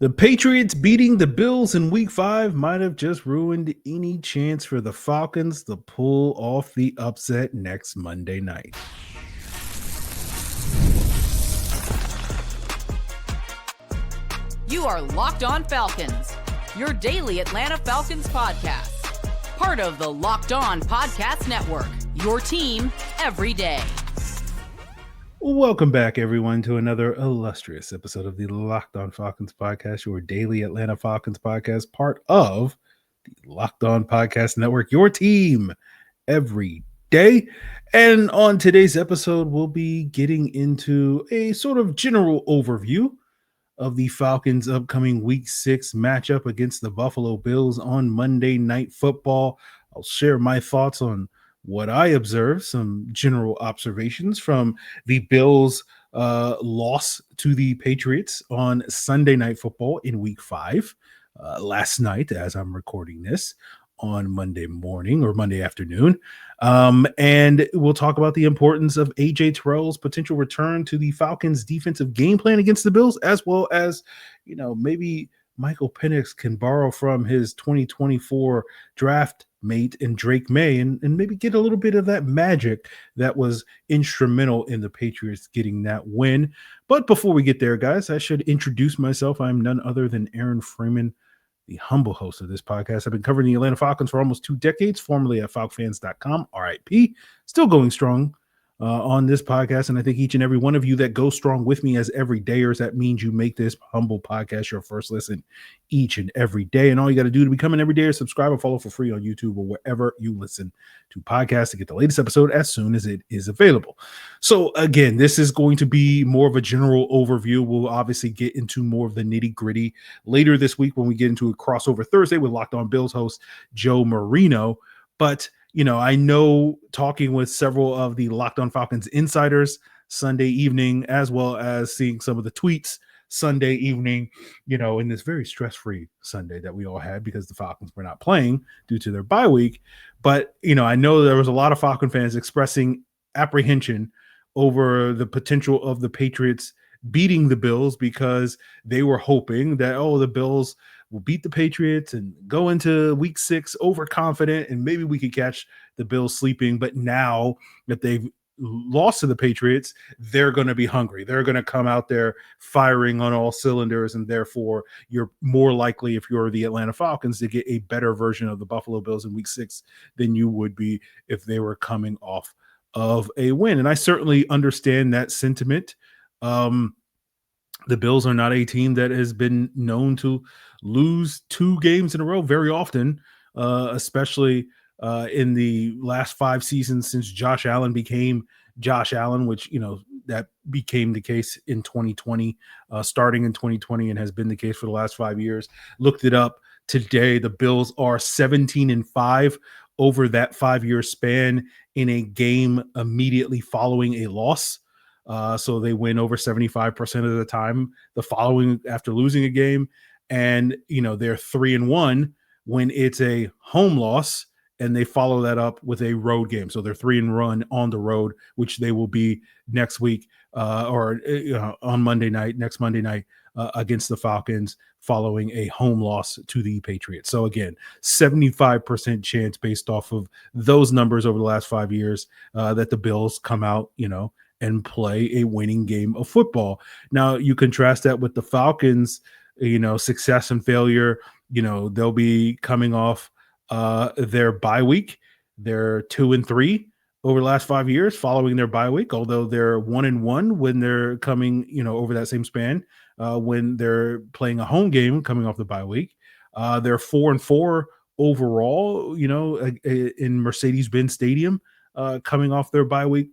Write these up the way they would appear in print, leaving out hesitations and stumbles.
The Patriots beating the Bills in Week 5 might have just ruined any chance for the Falcons to pull off the upset next Monday night. You are Locked On Falcons, your daily Atlanta Falcons podcast. Part of the Locked On Podcast Network, your team every day. Welcome back, everyone, to another illustrious episode of the Locked On Falcons podcast, your daily Atlanta Falcons podcast, part of the Locked On Podcast Network, your team every day. And on today's episode, we'll be getting into a sort of general overview of the Falcons' upcoming Week 6 matchup against the Buffalo Bills on Monday Night Football. I'll share my thoughts on what I observed, some general observations from the Bills' loss to the Patriots on Sunday Night Football in Week 5 last night, as I'm recording this on Monday morning or Monday afternoon. And we'll talk about the importance of AJ Terrell's potential return to the Falcons' defensive game plan against the Bills, as well as, maybe Michael Penix can borrow from his 2024 draft mate and Drake May and maybe get a little bit of that magic that was instrumental in the Patriots getting that win. But before we get there, guys, I should introduce myself. I'm none other than Aaron Freeman, the humble host of this podcast. I've been covering the Atlanta Falcons for almost 2 decades, formerly at FalcFans.com, RIP, still going strong on this podcast. And I think each and every one of you that go strong with me as everydayers, that means you make this humble podcast your first listen each and every day. And all you got to do to become an everydayer is subscribe and follow for free on YouTube or wherever you listen to podcasts to get the latest episode as soon as it is available. So again, this is going to be more of a general overview. We'll obviously get into more of the nitty gritty later this week when we get into a crossover Thursday with Locked On Bills host Joe Marino. But I know talking with several of the Locked On Falcons insiders Sunday evening, as well as seeing some of the tweets Sunday evening, in this very stress-free Sunday that we all had because the Falcons were not playing due to their bye week. But, I know there was a lot of Falcon fans expressing apprehension over the potential of the Patriots beating the Bills because they were hoping that, the Bills will beat the Patriots and go into Week 6 overconfident, and maybe we could catch the Bills sleeping. But now that they've lost to the Patriots, they're going to be hungry. They're going to come out there firing on all cylinders, and therefore you're more likely, if you're the Atlanta Falcons, to get a better version of the Buffalo Bills in Week 6 than you would be if they were coming off of a win. And I certainly understand that sentiment. The Bills are not a team that has been known to lose 2 games in a row very often, especially in the last 5 seasons since Josh Allen became Josh Allen, which, that became the case in 2020, starting in 2020, and has been the case for the last 5 years. Looked it up today. The Bills are 17-5 over that 5-year span in a game immediately following a loss. So they win over 75% of the time the following after losing a game. And, they're 3-1 when it's a home loss, and they follow that up with a road game. So they're 3-1 on the road, which they will be next week or on Monday night, next Monday night against the Falcons following a home loss to the Patriots. So again, 75% chance based off of those numbers over the last 5 years that the Bills come out, and play a winning game of football. Now you contrast that with the Falcons, success and failure. They'll be coming off their bye week. They're 2-3 over the last 5 years following their bye week, although they're 1-1 when they're coming, over that same span, when they're playing a home game coming off the bye week. They're 4-4 overall, in Mercedes-Benz Stadium coming off their bye week.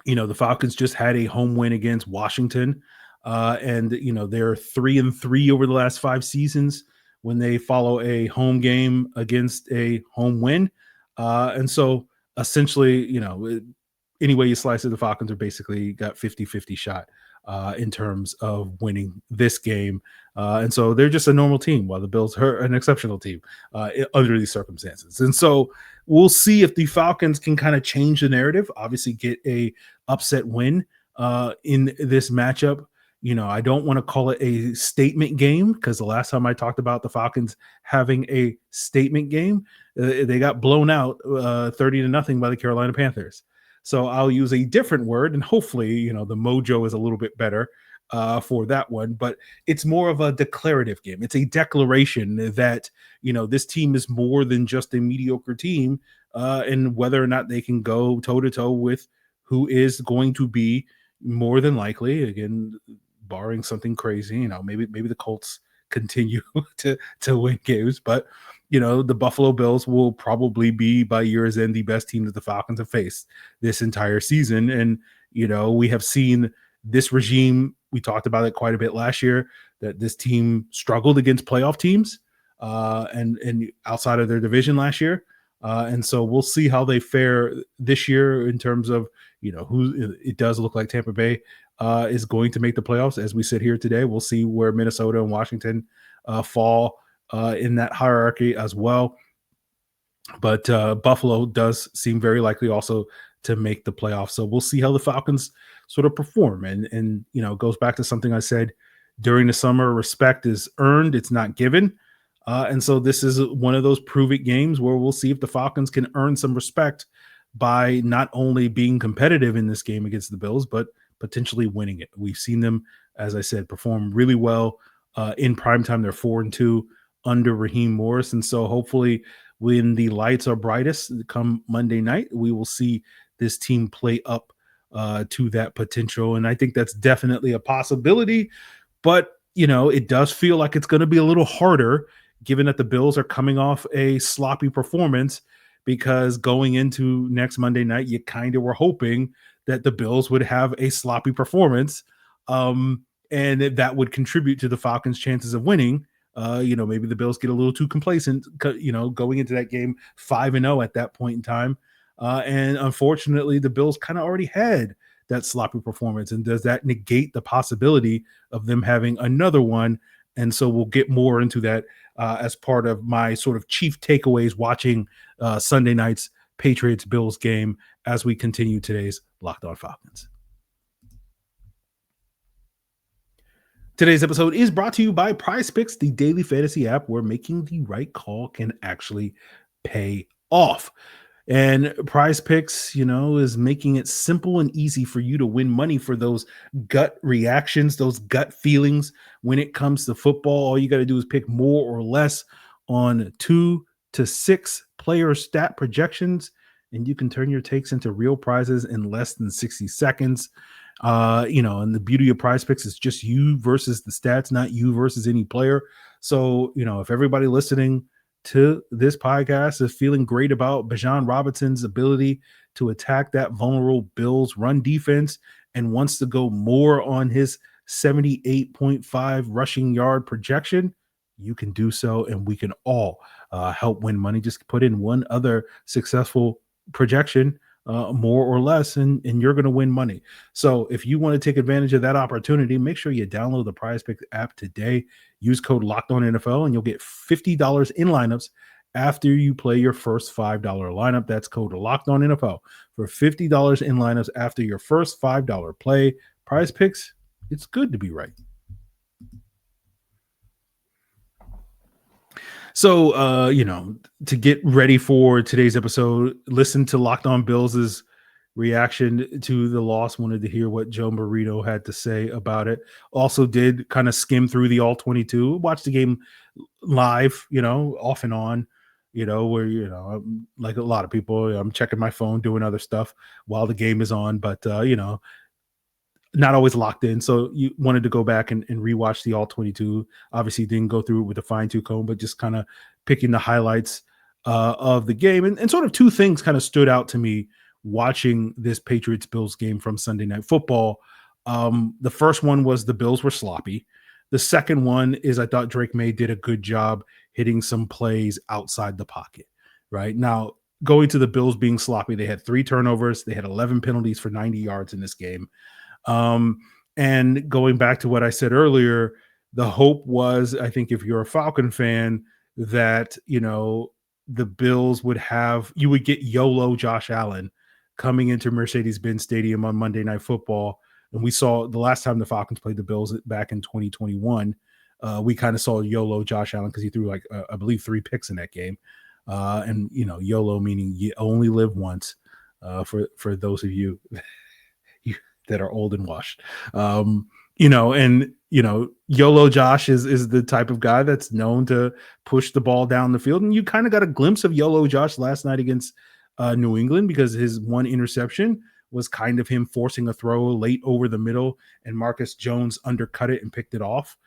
The Falcons just had a home win against Washington, and they're 3-3 over the last 5 seasons when they follow a home game against a home win. And so essentially, any way you slice it, the Falcons are basically got 50-50 shot in terms of winning this game. And so they're just a normal team, while the Bills are an exceptional team under these circumstances. And so we'll see if the Falcons can kind of change the narrative, obviously get a upset win in this matchup I don't want to call it a statement game, because the last time I talked about the Falcons having a statement game, they got blown out 30-0 by the Carolina Panthers. So I'll use a different word, and hopefully, the mojo is a little bit better for that one. But it's more of a declarative game. It's a declaration that, this team is more than just a mediocre team, and whether or not they can go toe-to-toe with who is going to be more than likely, again, barring something crazy, maybe the Colts continue to win games, but the Buffalo Bills will probably be, by year's end, the best team that the Falcons have faced this entire season. And we have seen this regime. We talked about it quite a bit last year, that this team struggled against playoff teams and outside of their division last year. And so we'll see how they fare this year in terms of who. It does look like Tampa Bay is going to make the playoffs as we sit here today. We'll see where Minnesota and Washington fall in that hierarchy as well. But Buffalo does seem very likely also to make the playoffs. So we'll see how the Falcons sort of perform. And it goes back to something I said during the summer: respect is earned, it's not given. And so this is one of those prove it games where we'll see if the Falcons can earn some respect by not only being competitive in this game against the Bills, but potentially winning it. We've seen them, as I said, perform really well in primetime. They're 4-2 under Raheem Morris. And so hopefully when the lights are brightest come Monday night, we will see this team play up to that potential. And I think that's definitely a possibility. But, it does feel like it's going to be a little harder, given that the Bills are coming off a sloppy performance, because going into next Monday night, you kind of were hoping that the Bills would have a sloppy performance, and that would contribute to the Falcons' chances of winning. Maybe the Bills get a little too complacent, going into that game 5-0 at that point in time. And unfortunately, the Bills kind of already had that sloppy performance. And does that negate the possibility of them having another one? And so we'll get more into that as part of my sort of chief takeaways watching Sunday night's Patriots-Bills game as we continue today's Locked On Falcons. Today's episode is brought to you by PrizePicks, the daily fantasy app where making the right call can actually pay off. And PrizePicks, is making it simple and easy for you to win money for those gut reactions, those gut feelings when it comes to football. All you got to do is pick more or less on 2 to 6 player stat projections, and you can turn your takes into real prizes in less than 60 seconds. And the beauty of PrizePicks is just you versus the stats, not you versus any player. So, if everybody listening to this podcast is feeling great about Bijan Robinson's ability to attack that vulnerable Bills run defense and wants to go more on his 78.5 rushing yard projection, you can do so, and we can all help win money. Just put in one other successful projection, more or less, and you're going to win money. So if you want to take advantage of that opportunity, make sure you download the PrizePicks app today. Use code LOCKEDONNFL, and you'll get $50 in lineups after you play your first $5 lineup. That's code LOCKEDONNFL for $50 in lineups after your first $5 play. PrizePicks, it's good to be right. So, to get ready for today's episode, listen to Locked On Bills' reaction to the loss. Wanted to hear what Joe Marino had to say about it. Also did kind of skim through the all-22, watch the game live, off and on, where, like a lot of people, I'm checking my phone, doing other stuff while the game is on, but, not always locked in. So you wanted to go back and rewatch the all-22. Obviously didn't go through it with a fine-tooth comb, but just kind of picking the highlights of the game. And sort of two things kind of stood out to me watching this Patriots-Bills game from Sunday Night Football. The first one was the Bills were sloppy. The second one is I thought Drake May did a good job hitting some plays outside the pocket. Right now, going to the Bills being sloppy, they had 3 turnovers. They had 11 penalties for 90 yards in this game. And going back to what I said earlier, the hope was, I think if you're a Falcon fan, that, the Bills you would get YOLO Josh Allen coming into Mercedes-Benz Stadium on Monday Night Football, And we saw the last time the Falcons played the Bills back in 2021, we kind of saw YOLO Josh Allen because he threw like, I believe 3 picks in that game. And, YOLO meaning you only live once, for those of you that are old and washed. YOLO Josh is the type of guy that's known to push the ball down the field. And you kind of got a glimpse of YOLO Josh last night against New England, because his one interception was kind of him forcing a throw late over the middle, and Marcus Jones undercut it and picked it off.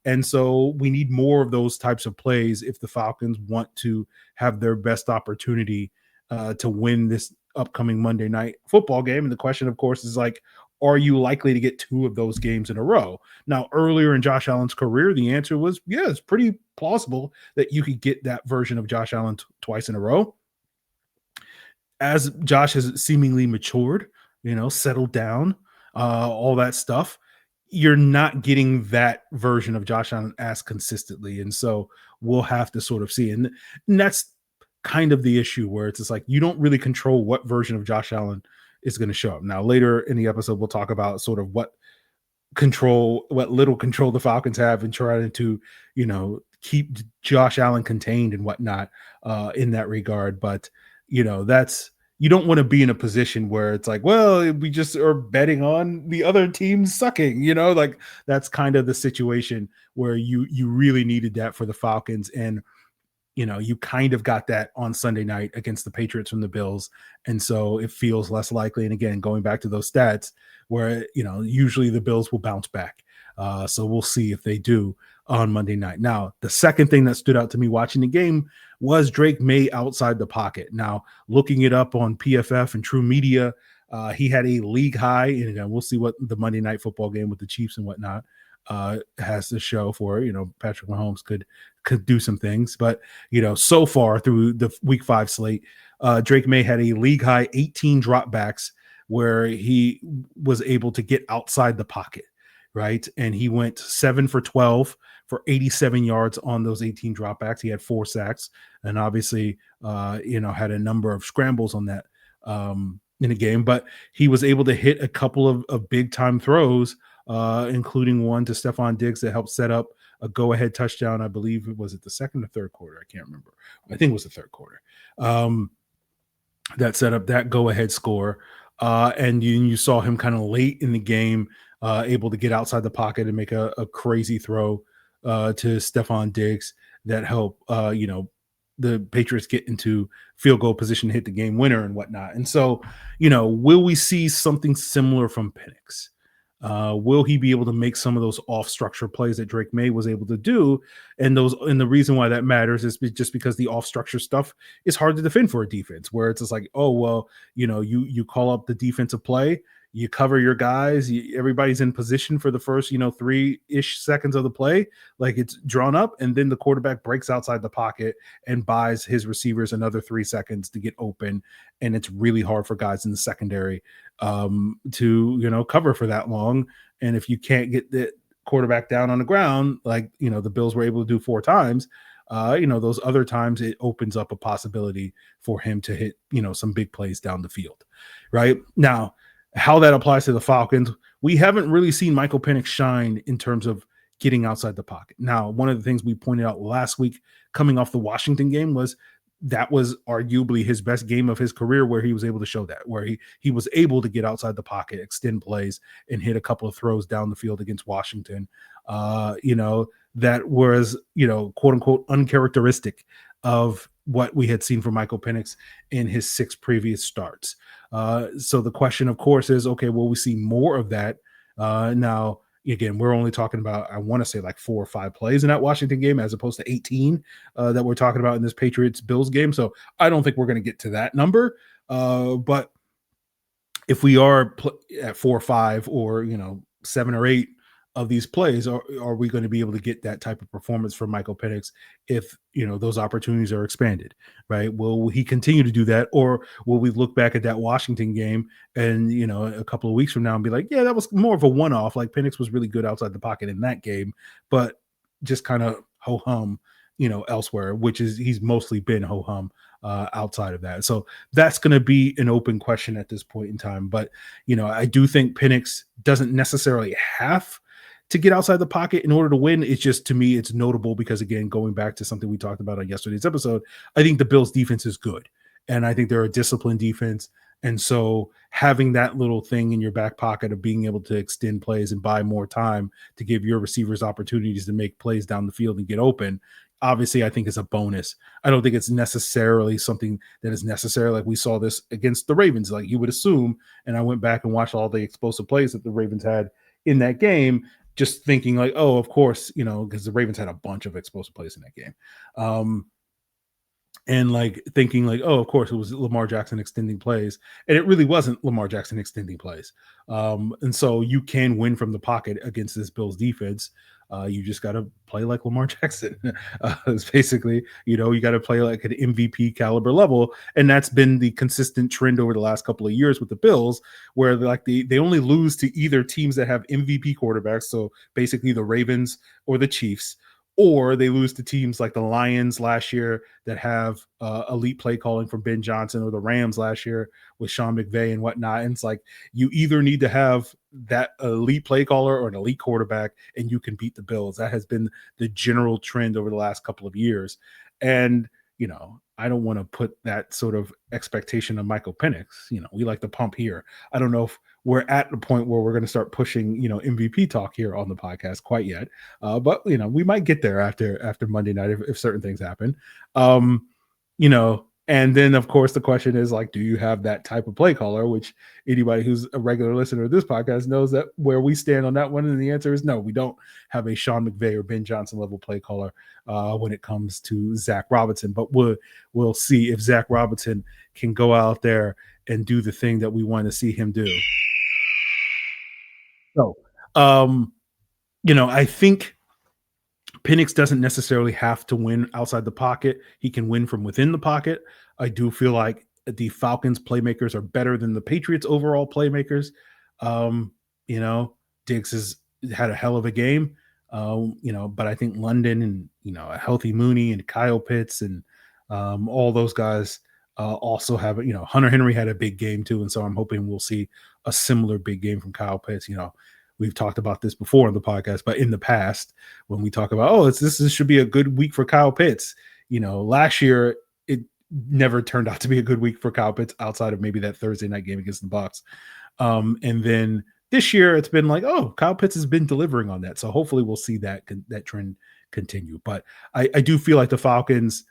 And so we need more of those types of plays if the Falcons want to have their best opportunity to win this upcoming Monday night football game. And the question, of course, is like, are you likely to get 2 of those games in a row? Now, earlier in Josh Allen's career, the answer was, yeah, it's pretty plausible that you could get that version of Josh Allen twice in a row. As Josh has seemingly matured, settled down, all that stuff, you're not getting that version of Josh Allen as consistently. And so we'll have to sort of see. And that's kind of the issue, where it's just like, you don't really control what version of Josh Allen is going to show up. Now, later in the episode, we'll talk about sort of what little control the Falcons have in trying to, keep Josh Allen contained and whatnot in that regard. But, you don't want to be in a position where it's like, well, we just are betting on the other team sucking, like that's kind of the situation where you really needed that for the Falcons. And, you kind of got that on Sunday night against the Patriots from the Bills. And so it feels less likely. And again, going back to those stats where, usually the Bills will bounce back. So we'll see if they do on Monday night. Now, the second thing that stood out to me watching the game was Drake May outside the pocket. Now, looking it up on PFF and True Media, he had a league high, and again, we'll see what the Monday night football game with the Chiefs and whatnot has to show for, Patrick Mahomes could do some things. But, so far through the week 5 slate, Drake May had a league high 18 dropbacks where he was able to get outside the pocket, right? And he went 7 for 12 for 87 yards on those 18 dropbacks. He had 4 sacks and obviously, had a number of scrambles on that in a game, but he was able to hit a couple of big time throws, including one to Stephon Diggs that helped set up a go-ahead touchdown. I believe it was at the second or third quarter. I can't remember. I think it was the third quarter. That set up that go-ahead score. And you saw him kind of late in the game, able to get outside the pocket and make a crazy throw to Stephon Diggs that helped, the Patriots get into field goal position to hit the game winner and whatnot. And so, will we see something similar from Penix? Will he be able to make some of those off structure plays that Drake May was able to do? And the reason why that matters is just because the off structure stuff is hard to defend for a defense, where it's just like, oh, well, you call up the defensive play, you cover your guys, everybody's in position for the first, 3-ish seconds of the play, like it's drawn up, and then the quarterback breaks outside the pocket and buys his receivers another 3 seconds to get open. And it's really hard for guys in the secondary to, cover for that long. And if you can't get the quarterback down on the ground, like, the Bills were able to do 4 times, those other times it opens up a possibility for him to hit, some big plays down the field. Right now, how that applies to the Falcons, we haven't really seen Michael Penix shine in terms of getting outside the pocket. Now, one of the things we pointed out last week coming off the Washington game was that was arguably his best game of his career, where he was able to show that, where he was able to get outside the pocket, extend plays, and hit a couple of throws down the field against Washington. That was, quote unquote, uncharacteristic of what we had seen from Michael Penix in his 6 previous starts. So the question, of course, is, okay, will we see more of that? Now, again, we're only talking about, I want to say like 4 or 5 plays in that Washington game, as opposed to 18 that we're talking about in this Patriots-Bills game. So I don't think we're going to get to that number. But if we are at 4 or 5 or, 7 or 8 of these plays, are we going to be able to get that type of performance from Michael Penix if, those opportunities are expanded, right? Will he continue to do that? Or will we look back at that Washington game and, a couple of weeks from now and be like, yeah, that was more of a one-off. Like Penix was really good outside the pocket in that game, but just kind of ho-hum elsewhere, which is he's mostly been ho-hum outside of that. So that's going to be an open question at this point in time. But, I do think Penix doesn't necessarily have to get outside the pocket in order to win. It's just, to me, it's notable because, again, going back to something we talked about on yesterday's episode, I think the Bills defense is good. And I think they're a disciplined defense. And so having that little thing in your back pocket of being able to extend plays and buy more time to give your receivers opportunities to make plays down the field and get open, obviously I think is a bonus. I don't think it's necessarily something that is necessary. Like we saw this against the Ravens, like you would assume. And I went back and watched all the explosive plays that the Ravens had in that game, just thinking like, oh, of course, because the Ravens had a bunch of explosive plays in that game. And like thinking like, oh, of course it was Lamar Jackson extending plays. And it really wasn't Lamar Jackson extending plays. And so you can win from the pocket against this Bills defense. You just got to play like Lamar Jackson. It's basically, you got to play like an MVP caliber level. And that's been the consistent trend over the last couple of years with the Bills, where they only lose to either teams that have MVP quarterbacks. So basically the Ravens or the Chiefs, or they lose to teams like the Lions last year that have elite play calling from Ben Johnson, or the Rams last year with Sean McVay and whatnot. And it's like you either need to have that elite play caller or an elite quarterback, and you can beat the Bills. That has been the general trend over the last couple of years. And, I don't want to put that sort of expectation on Michael Penix. We like to pump here. I don't know if we're at the point where we're going to start pushing, MVP talk here on the podcast quite yet. But, we might get there after Monday night if certain things happen. And then, of course, the question is like, do you have that type of play caller? Which anybody who's a regular listener to this podcast knows that where we stand on that one. And the answer is no, we don't have a Sean McVay or Ben Johnson level play caller when it comes to Zach Robinson. But we'll see if Zach Robinson can go out there and do the thing that we want to see him do. So, I think Penix doesn't necessarily have to win outside the pocket. He can win from within the pocket. I do feel like the Falcons playmakers are better than the Patriots overall playmakers. Diggs has had a hell of a game, but I think London and, a healthy Mooney and Kyle Pitts and all those guys also have, Hunter Henry had a big game too. And so I'm hoping we'll see a similar big game from Kyle Pitts. We've talked about this before on the podcast, but in the past, when we talk about, this should be a good week for Kyle Pitts, last year, it never turned out to be a good week for Kyle Pitts outside of maybe that Thursday night game against the Bucs. And then this year it's been like, Kyle Pitts has been delivering on that. So hopefully we'll see that trend continue. But I do feel like the Falcons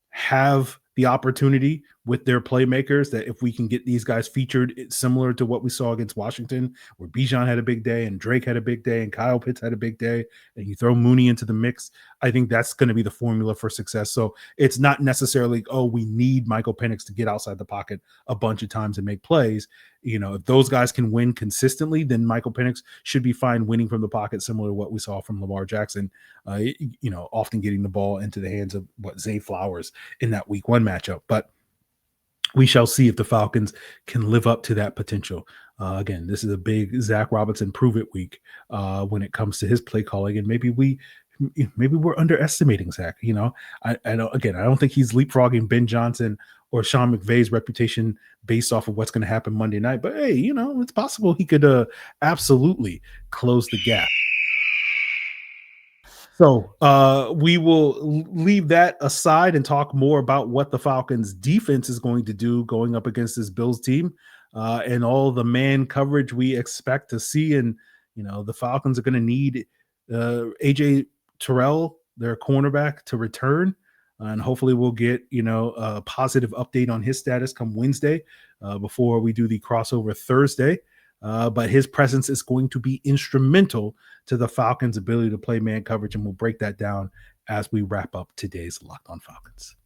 have the opportunity with their playmakers that if we can get these guys featured, it's similar to what we saw against Washington, where Bijan had a big day and Drake had a big day and Kyle Pitts had a big day, and you throw Mooney into the mix, I think that's going to be the formula for success. So it's not necessarily, we need Michael Penix to get outside the pocket a bunch of times and make plays. If those guys can win consistently, then Michael Penix should be fine winning from the pocket, similar to what we saw from Lamar Jackson, often getting the ball into the hands of Zay Flowers in that week 1 matchup. But we shall see if the Falcons can live up to that potential. Again, this is a big Zach Robinson prove it week when it comes to his play calling, and maybe we're underestimating Zach. I don't think he's leapfrogging Ben Johnson or Sean McVay's reputation based off of what's going to happen Monday night. But hey, it's possible he could absolutely close the gap. So we will leave that aside and talk more about what the Falcons defense is going to do going up against this Bills team and all the man coverage we expect to see. And, the Falcons are going to need AJ Terrell, their cornerback, to return. And hopefully we'll get, a positive update on his status come Wednesday before we do the crossover Thursday. But his presence is going to be instrumental to the Falcons' ability to play man coverage, and we'll break that down as we wrap up today's Locked On Falcons.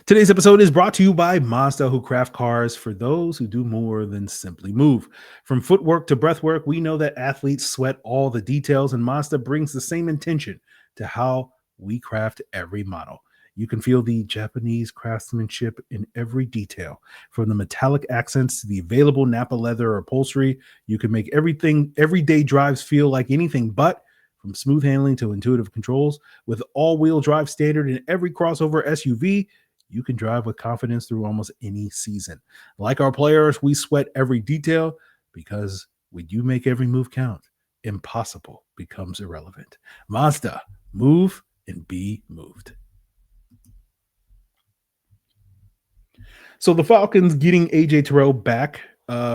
Today's episode is brought to you by Mazda, who craft cars for those who do more than simply move. From footwork to breathwork, we know that athletes sweat all the details, and Mazda brings the same intention to how we craft every model. You can feel the Japanese craftsmanship in every detail. From the metallic accents to the available Napa leather or upholstery, you can make everyday drives feel like anything but From smooth handling to intuitive controls, with all-wheel drive standard in every crossover SUV, you can drive with confidence through almost any season. Like our players, we sweat every detail because when you make every move count, impossible becomes irrelevant. Mazda, move and be moved. So the Falcons getting AJ Terrell back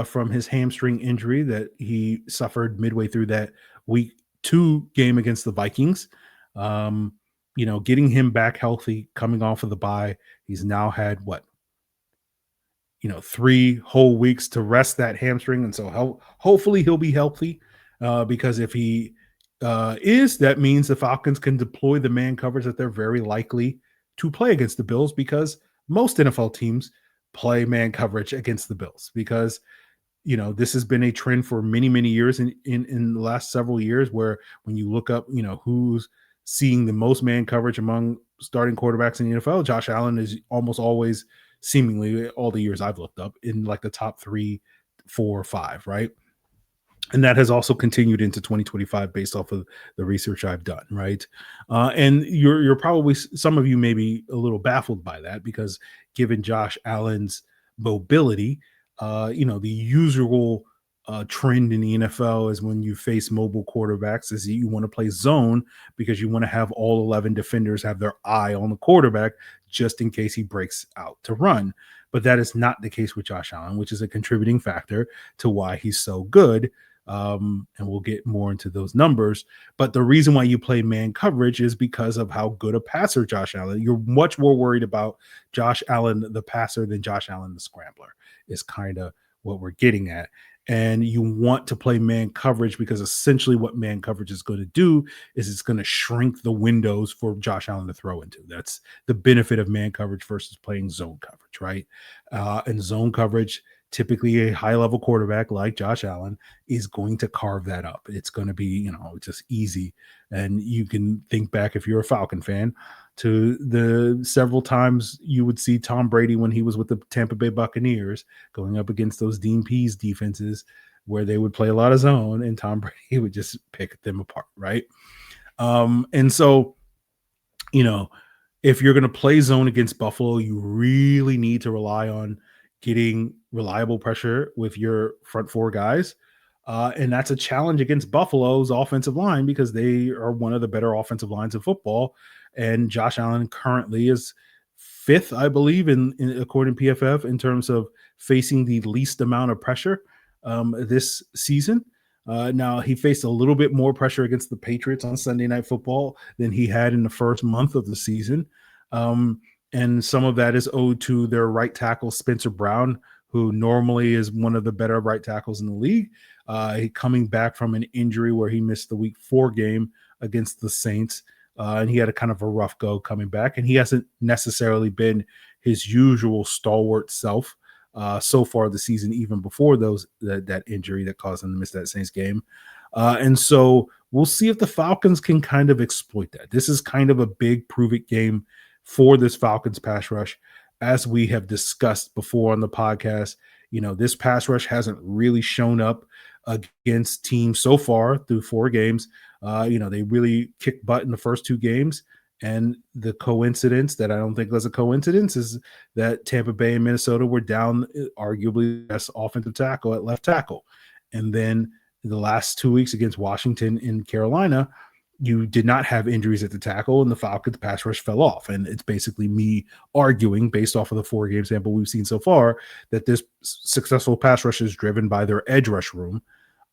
from his hamstring injury that he suffered midway through that week 2 game against the Vikings. Getting him back healthy, coming off of the bye. He's now had 3 whole weeks to rest that hamstring. And so hopefully he'll be healthy because if he is, that means the Falcons can deploy the man coverage that they're very likely to play against the Bills, because most NFL teams play man coverage against the Bills, because this has been a trend for many, many years in the last several years, where when you look up, who's seeing the most man coverage among starting quarterbacks in the NFL, Josh Allen is almost always, seemingly all the years I've looked up, in like the top 3, 4, 5, right? And that has also continued into 2025 based off of the research I've done, right? And you're probably, some of you may be a little baffled by that, because given Josh Allen's mobility, the usual trend in the NFL is when you face mobile quarterbacks is you want to play zone, because you want to have all 11 defenders have their eye on the quarterback just in case he breaks out to run. But that is not the case with Josh Allen, which is a contributing factor to why he's so good. And we'll get more into those numbers. But the reason why you play man coverage is because of how good a passer Josh Allen. You're much more worried about Josh Allen, the passer, than Josh Allen, the scrambler, is kind of what we're getting at. And you want to play man coverage because essentially what man coverage is going to do is it's going to shrink the windows for Josh Allen to throw into. That's the benefit of man coverage versus playing zone coverage, right? And zone coverage, typically a high-level quarterback like Josh Allen is going to carve that up. It's going to be, just easy. And you can think back, if you're a Falcon fan, to the several times you would see Tom Brady when he was with the Tampa Bay Buccaneers going up against those Dean Pease defenses where they would play a lot of zone and Tom Brady would just pick them apart, right? And so, if you're going to play zone against Buffalo, you really need to rely on getting reliable pressure with your front 4 guys. And that's a challenge against Buffalo's offensive line, because they are one of the better offensive lines in football. And Josh Allen currently is 5th, I believe, in according to PFF, in terms of facing the least amount of pressure this season. Now, he faced a little bit more pressure against the Patriots on Sunday Night Football than he had in the first month of the season. And some of that is owed to their right tackle, Spencer Brown, who normally is one of the better right tackles in the league. Coming back from an injury where he missed the week 4 game against the Saints. And he had a kind of a rough go coming back. And he hasn't necessarily been his usual stalwart self so far this season, even before that injury that caused him to miss that Saints game. And so we'll see if the Falcons can kind of exploit that. This is kind of a big prove-it game for this Falcons pass rush. As we have discussed before on the podcast, this pass rush hasn't really shown up against teams so far through 4 games. They really kicked butt in the first 2 games. And the coincidence that I don't think was a coincidence is that Tampa Bay and Minnesota were down arguably the best offensive tackle at left tackle. And then the last 2 weeks against Washington and Carolina, you did not have injuries at the tackle, and the Falcons pass rush fell off. And it's basically me arguing, based off of the 4 game sample we've seen so far, that this successful pass rush is driven by their edge rush room.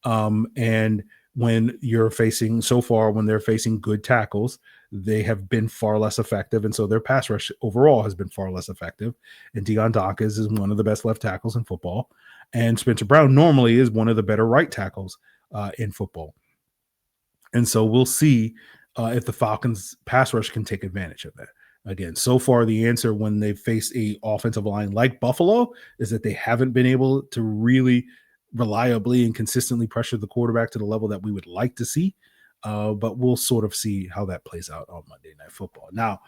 And when they're facing good tackles, they have been far less effective. And so their pass rush overall has been far less effective. And Deion Dawkins is one of the best left tackles in football. And Spencer Brown normally is one of the better right tackles in football. And so we'll see if the Falcons pass rush can take advantage of that. Again, so far the answer when they face a offensive line like Buffalo is that they haven't been able to really reliably and consistently pressure the quarterback to the level that we would like to see. But we'll sort of see how that plays out on Monday Night Football. Now,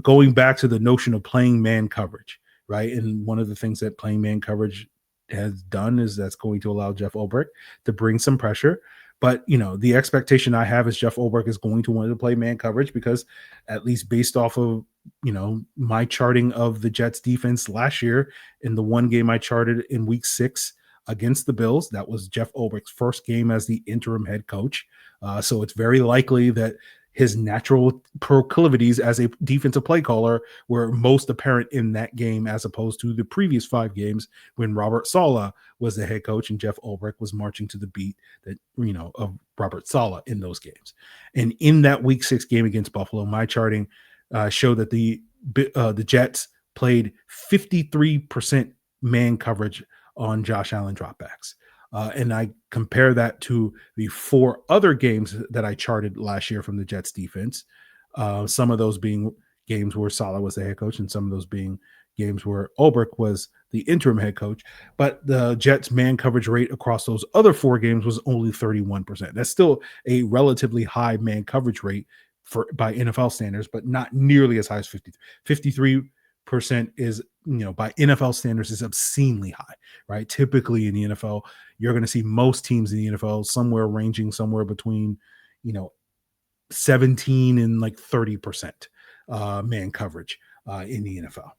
going back to the notion of playing man coverage, right? And one of the things that playing man coverage has done is that's going to allow Jeff Ulbrich to bring some pressure. But, the expectation I have is Jeff Ulbrich is going to want to play man coverage because, at least based off of, my charting of the Jets defense last year, in the one game I charted in week 6 against the Bills, that was Jeff Ulbrich's first game as the interim head coach. So it's very likely that his natural proclivities as a defensive play caller were most apparent in that game, as opposed to the previous 5 games when Robert Saleh was the head coach and Jeff Ulbrich was marching to the beat that, of Robert Saleh in those games. And in that week 6 game against Buffalo, my charting showed that the Jets played 53% man coverage on Josh Allen dropbacks. And I compare that to the 4 other games that I charted last year from the Jets defense. Some of those being games where Saleh was the head coach, and some of those being games where Ulbrich was the interim head coach. But the Jets man coverage rate across those other 4 games was only 31%. That's still a relatively high man coverage rate by NFL standards, but not nearly as high as 53% is, by NFL standards, is obscenely high, right? Typically in the NFL, you're going to see most teams in the NFL ranging somewhere between, 17 and like 30% man coverage in the NFL.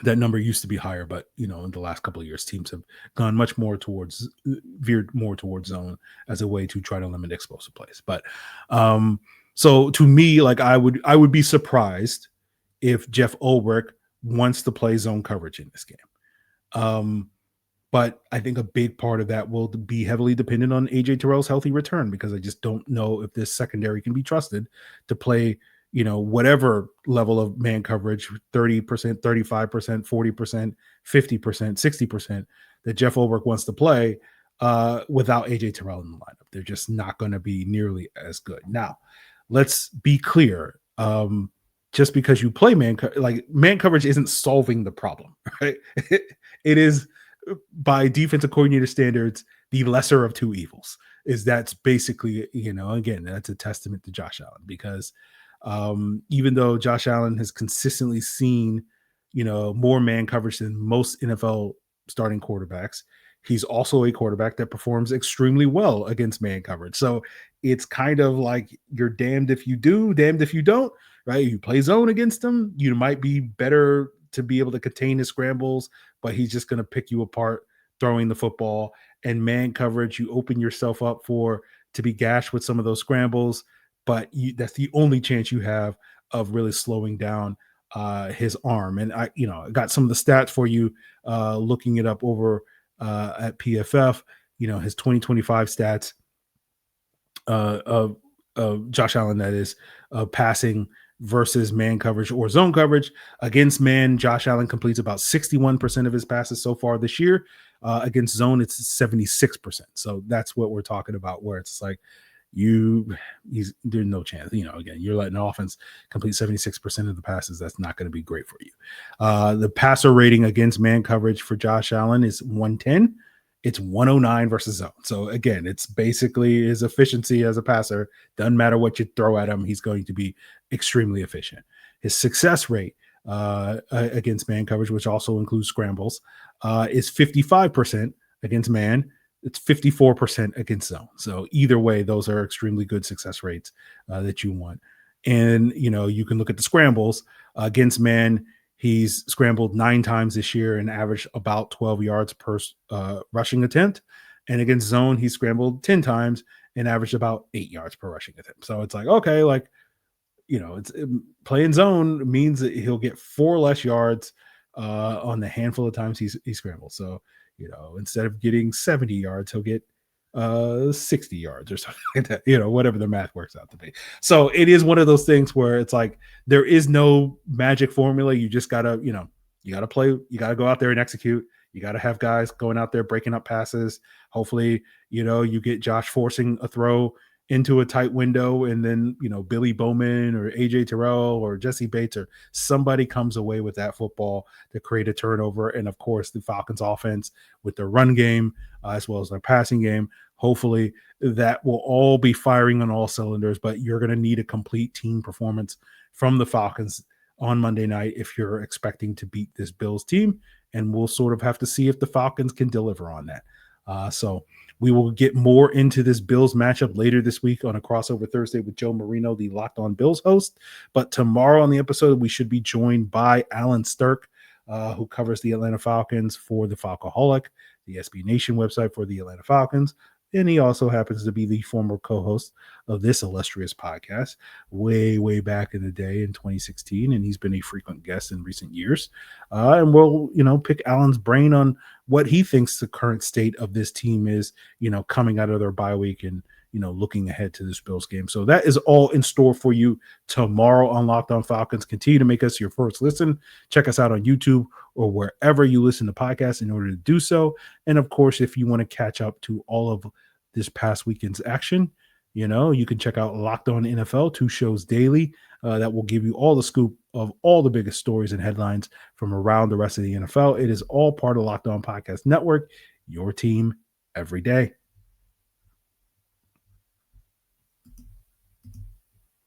That number used to be higher, but in the last couple of years, teams have gone veered more towards zone as a way to try to limit explosive plays. But so to me, like I would be surprised if Jeff Ulbrich wants to play zone coverage in this game. But I think a big part of that will be heavily dependent on AJ Terrell's healthy return, because I just don't know if this secondary can be trusted to play, whatever level of man coverage, 30%, 35%, 40%, 50%, 60% that Jeff Ulbrich wants to play without AJ Terrell in the lineup. They're just not going to be nearly as good. Now, let's be clear. Just because you play man coverage isn't solving the problem, right? It is, by defensive coordinator standards, the lesser of 2 evils. That's basically, again, that's a testament to Josh Allen, because even though Josh Allen has consistently seen, more man coverage than most NFL starting quarterbacks, he's also a quarterback that performs extremely well against man coverage. So it's kind of like you're damned if you do, damned if you don't, right? You play zone against him, you might be better to be able to contain his scrambles, but he's just going to pick you apart throwing the football. And man coverage, you open yourself up to be gashed with some of those scrambles, but that's the only chance you have of really slowing down his arm. And I got some of the stats for you, looking it up over at PFF, his 2025 stats of Josh Allen, that is, passing versus man coverage or zone coverage. Against man, Josh Allen completes about 61% of his passes so far this year. Against zone, it's 76%. So that's what we're talking about, where it's like there's no chance. Again, you're letting the offense complete 76% of the passes. That's not going to be great for you. The passer rating against man coverage for Josh Allen is 110. It's 109 versus zone. So again, it's basically his efficiency as a passer. Doesn't matter what you throw at him, he's going to be extremely efficient. His success rate against man coverage, which also includes scrambles, is 55% against man. It's 54% against zone. So either way, those are extremely good success rates that you want. And, you can look at the scrambles against man. He's scrambled 9 times this year and averaged about 12 yards per rushing attempt. And against zone, he scrambled 10 times and averaged about 8 yards per rushing attempt. So it's like, okay, playing zone means that he'll get 4 less yards on the handful of times he scrambles. So, instead of getting 70 yards, he'll get 60 yards or something like that, whatever the math works out to be. So it is one of those things where it's like, there is no magic formula. You just gotta, you gotta play, you gotta go out there and execute. You gotta have guys going out there breaking up passes. Hopefully, you get Josh forcing a throw into a tight window, and then Billy Bowman or AJ Terrell or Jesse Bates or somebody comes away with that football to create a turnover. And of course, the Falcons offense with their run game as well as their passing game, hopefully that will all be firing on all cylinders. But you're going to need a complete team performance from the Falcons on Monday night if you're expecting to beat this Bills team, and we'll sort of have to see if the Falcons can deliver on that. So We will get more into this Bills matchup later this week on a crossover Thursday with Joe Marino, the Locked On Bills host. But tomorrow on the episode, we should be joined by Alan Stirk, who covers the Atlanta Falcons for the Falcoholic, the SB Nation website for the Atlanta Falcons. And he also happens to be the former co-host of this illustrious podcast way back in the day in 2016. And he's been a frequent guest in recent years. And we'll, pick Alan's brain on what he thinks the current state of this team is, coming out of their bye week and, looking ahead to this Bills game. So that is all in store for you tomorrow on Locked On Falcons. Continue to make us your first listen. Check us out on YouTube or wherever you listen to podcasts in order to do so. And of course, if you want to catch up to all of this past weekend's action, you can check out Locked On NFL, 2 shows daily that will give you all the scoop of all the biggest stories and headlines from around the rest of the NFL. It is all part of Locked On Podcast Network, your team every day.